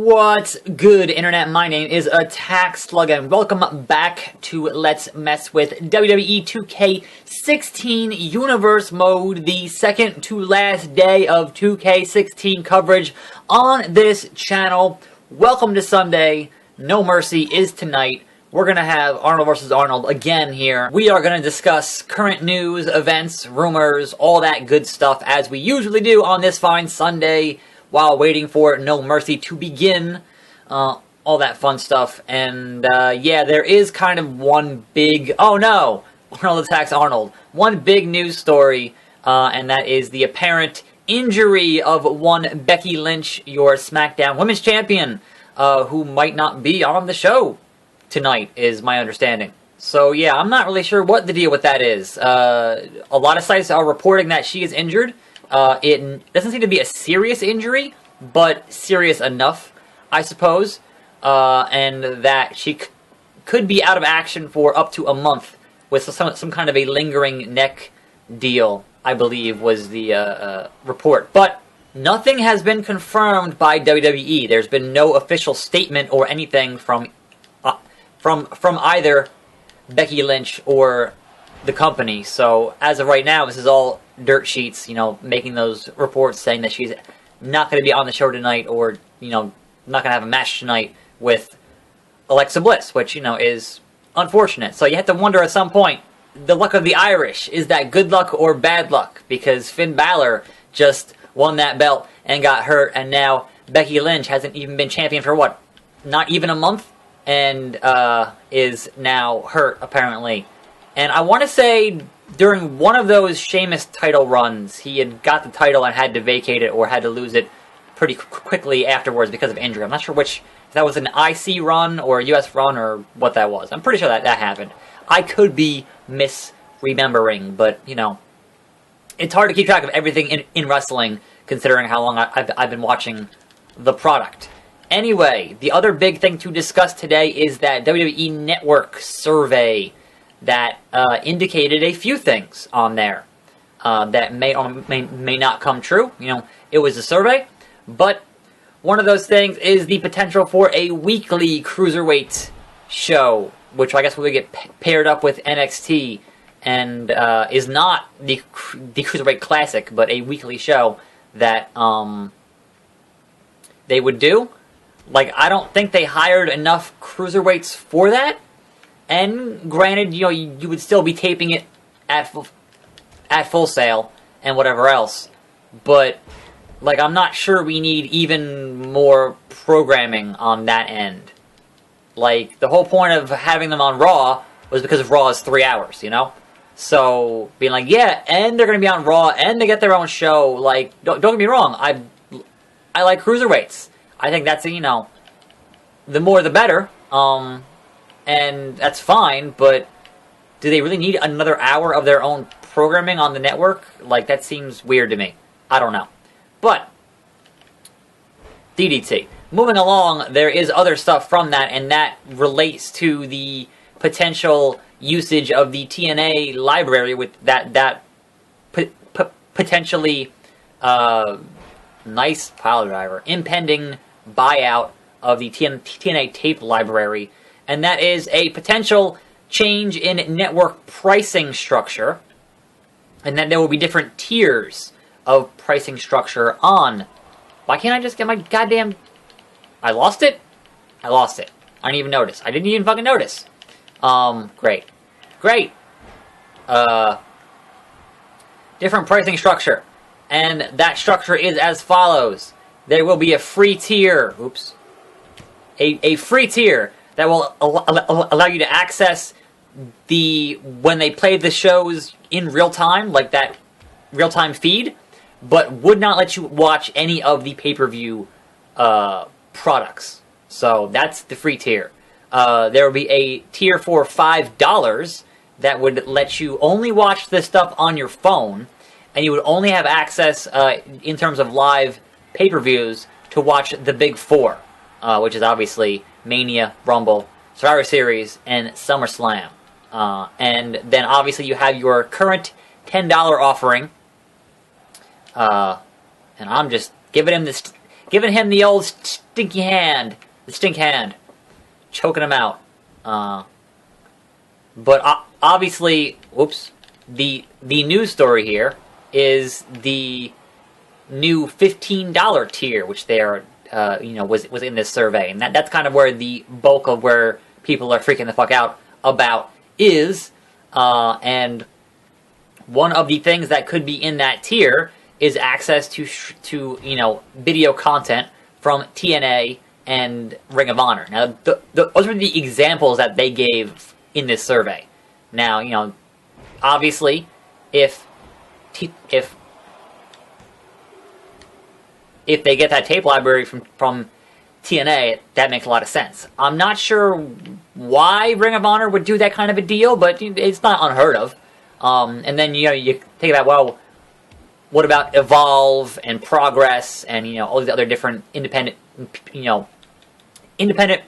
What's good, Internet? My name is attackslug, and welcome back to Let's Mess with WWE 2K16 Universe Mode, the second to last day of 2K16 coverage on this channel. Welcome to Sunday. No Mercy is tonight. We're going to have Arnold vs. Arnold again here. We are going to discuss current news, events, rumors, all that good stuff as we usually do on this fine Sunday, while waiting for No Mercy to begin, all that fun stuff. And, yeah, there is kind of one big, oh no, Arnold attacks Arnold. One big news story, and that is the apparent injury of one Becky Lynch, your SmackDown Women's Champion, who might not be on the show tonight, is my understanding. So, yeah, I'm not really sure what the deal with that is. A lot of sites are reporting that she is injured. It doesn't seem to be a serious injury, but serious enough, I suppose, and that she could be out of action for up to a month with some kind of a lingering neck deal, I believe, was the report. But nothing has been confirmed by WWE. There's been no official statement or anything from either Becky Lynch or the company. So as of right now, this is all dirt sheets, you know, making those reports saying that she's not going to be on the show tonight, or, you know, not going to have a match tonight with Alexa Bliss, which, you know, is unfortunate. So you have to wonder at some point, the luck of the Irish, is that good luck or bad luck? Because Finn Balor just won that belt and got hurt, and now Becky Lynch hasn't even been champion for, what, not even a month? And is now hurt, apparently. And I want to say during one of those Sheamus title runs, he had got the title and had to vacate it or had to lose it pretty quickly afterwards because of injury. I'm not sure if that was an IC run or a US run or what that was. I'm pretty sure that happened. I could be misremembering, but, you know, it's hard to keep track of everything in wrestling considering how long I've been watching the product. Anyway, the other big thing to discuss today is that WWE Network survey that indicated a few things on there that may or may not come true. You know, it was a survey, but one of those things is the potential for a weekly Cruiserweight show, which I guess will get paired up with NXT, and is not the Cruiserweight Classic, but a weekly show that they would do. Like, I don't think they hired enough Cruiserweights for that. And granted, you know, you would still be taping it at Full Sail and whatever else. But, like, I'm not sure we need even more programming on that end. Like, the whole point of having them on Raw was because Raw is 3 hours, you know? So, being like, yeah, and they're going to be on Raw, and they get their own show. Like, don't get me wrong, I like Cruiserweights. I think that's, you know, the more the better. And that's fine, but do they really need another hour of their own programming on the network? Like, that seems weird to me. I don't know. But, DDT. Moving along, there is other stuff from that, and that relates to the potential usage of the TNA library with that potentially nice pile driver, impending buyout of the TNA tape library. And that is a potential change in network pricing structure. And then there will be different tiers of pricing structure on. Why can't I just get my goddamn... I lost it? I lost it. I didn't even notice. I didn't even fucking notice. Great. Great. Different pricing structure. And that structure is as follows. There will be a free tier. Oops. A free tier that will allow you to access when they play the shows in real time, like that real-time feed, but would not let you watch any of the pay-per-view products. So that's the free tier. There will be a tier for $5 that would let you only watch this stuff on your phone, and you would only have access in terms of live pay-per-views to watch the Big Four, which is obviously Mania, Rumble, Survivor Series, and SummerSlam. And then obviously you have your current $10 offering, and I'm just giving him this giving him the old stinky hand, the stink hand, choking him out. But obviously, whoops, the news story here is the new $15 tier, which they are, was in this survey, and that's kind of where the bulk of where people are freaking the fuck out about is, and one of the things that could be in that tier is access to video content from TNA and Ring of Honor. Now, those were the examples that they gave in this survey. Now, obviously, if they get that tape library from TNA, that makes a lot of sense. I'm not sure why Ring of Honor would do that kind of a deal, but it's not unheard of. And then you think about, well, what about Evolve and Progress and all these other different independent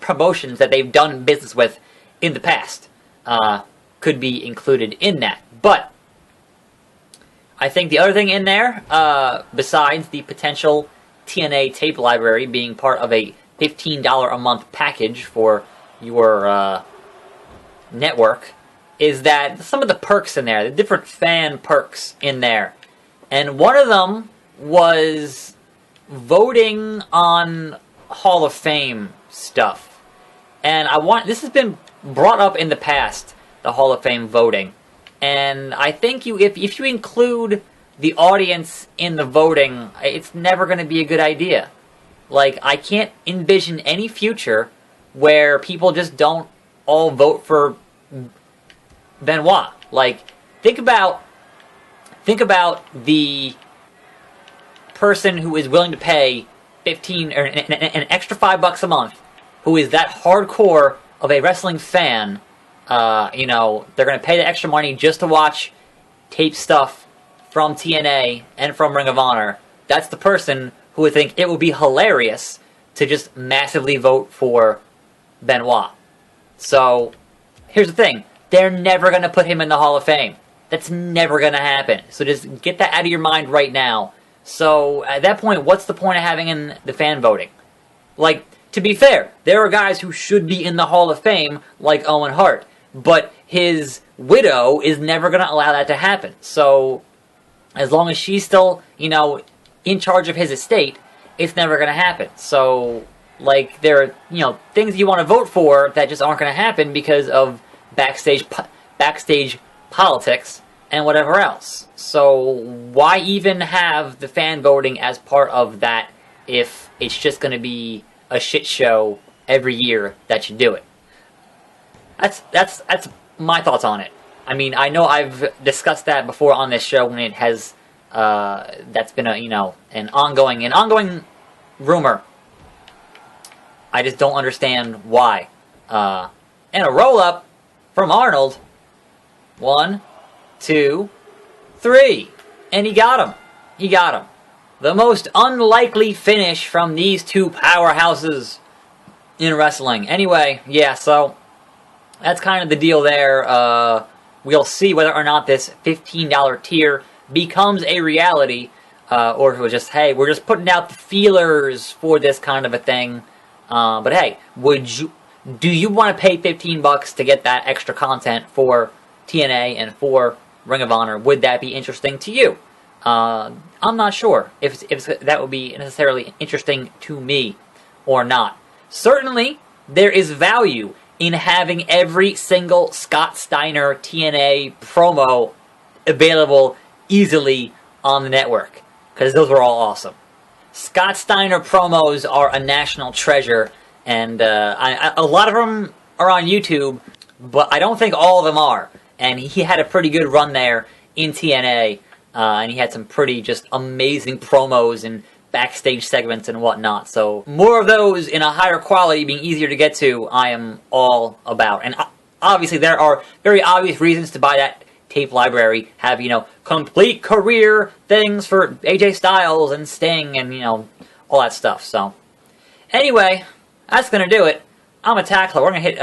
promotions that they've done business with in the past could be included in that. But I think the other thing in there, besides the potential TNA tape library being part of a $15 a month package for your network, is that some of the perks in there, the different fan perks in there. And one of them was voting on Hall of Fame stuff. And this has been brought up in the past, the Hall of Fame voting. And I think if you include the audience in the voting, it's never going to be a good idea. Like, I can't envision any future where people just don't all vote for Benoit. Like, think about the person who is willing to pay an extra $5 a month, who is that hardcore of a wrestling fan. They're going to pay the extra money just to watch tape stuff from TNA and from Ring of Honor. That's the person who would think it would be hilarious to just massively vote for Benoit. So, here's the thing. They're never going to put him in the Hall of Fame. That's never going to happen. So just get that out of your mind right now. So, at that point, what's the point of having in the fan voting? Like, to be fair, there are guys who should be in the Hall of Fame, like Owen Hart. But his widow is never going to allow that to happen. So, as long as she's still, in charge of his estate, it's never going to happen. So, like, there are, things you want to vote for that just aren't going to happen because of backstage politics and whatever else. So, why even have the fan voting as part of that if it's just going to be a shit show every year that you do it? That's my thoughts on it. I mean, I know I've discussed that before on this show when it has that's been an ongoing rumor. I just don't understand why. And a roll up from Arnold. 1, 2, 3, and he got him. He got him. The most unlikely finish from these two powerhouses in wrestling. Anyway, yeah, so that's kind of the deal there. We'll see whether or not this $15 tier becomes a reality, or if it was just, hey, we're just putting out the feelers for this kind of a thing. But hey, do you want to pay $15 to get that extra content for TNA and for Ring of Honor? Would that be interesting to you? I'm not sure if that would be necessarily interesting to me or not. Certainly, there is value in having every single Scott Steiner TNA promo available easily on the network, because those were all awesome. Scott Steiner promos are a national treasure, and a lot of them are on YouTube, but I don't think all of them are. And he had a pretty good run there in TNA, and he had some pretty just amazing promos and backstage segments and whatnot. So more of those in a higher quality, being easier to get to, I am all about. And obviously there are very obvious reasons to buy that tape library. Have, complete career things for AJ Styles and Sting and, all that stuff. So anyway, that's going to do it. I'm Attackslug. We're going to hit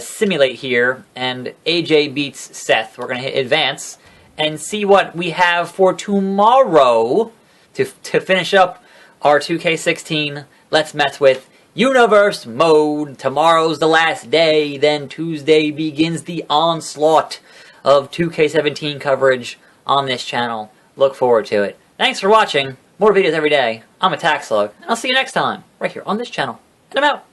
Simulate here, and AJ beats Seth. We're going to hit Advance and see what we have for tomorrow to finish up our 2K16 Let's Mess With Universe Mode. Tomorrow's the last day, then Tuesday begins the onslaught of 2K17 coverage on this channel. Look forward to it. Thanks for watching. More videos every day. I'm attackslug, and I'll see you next time, right here on this channel. And I'm out.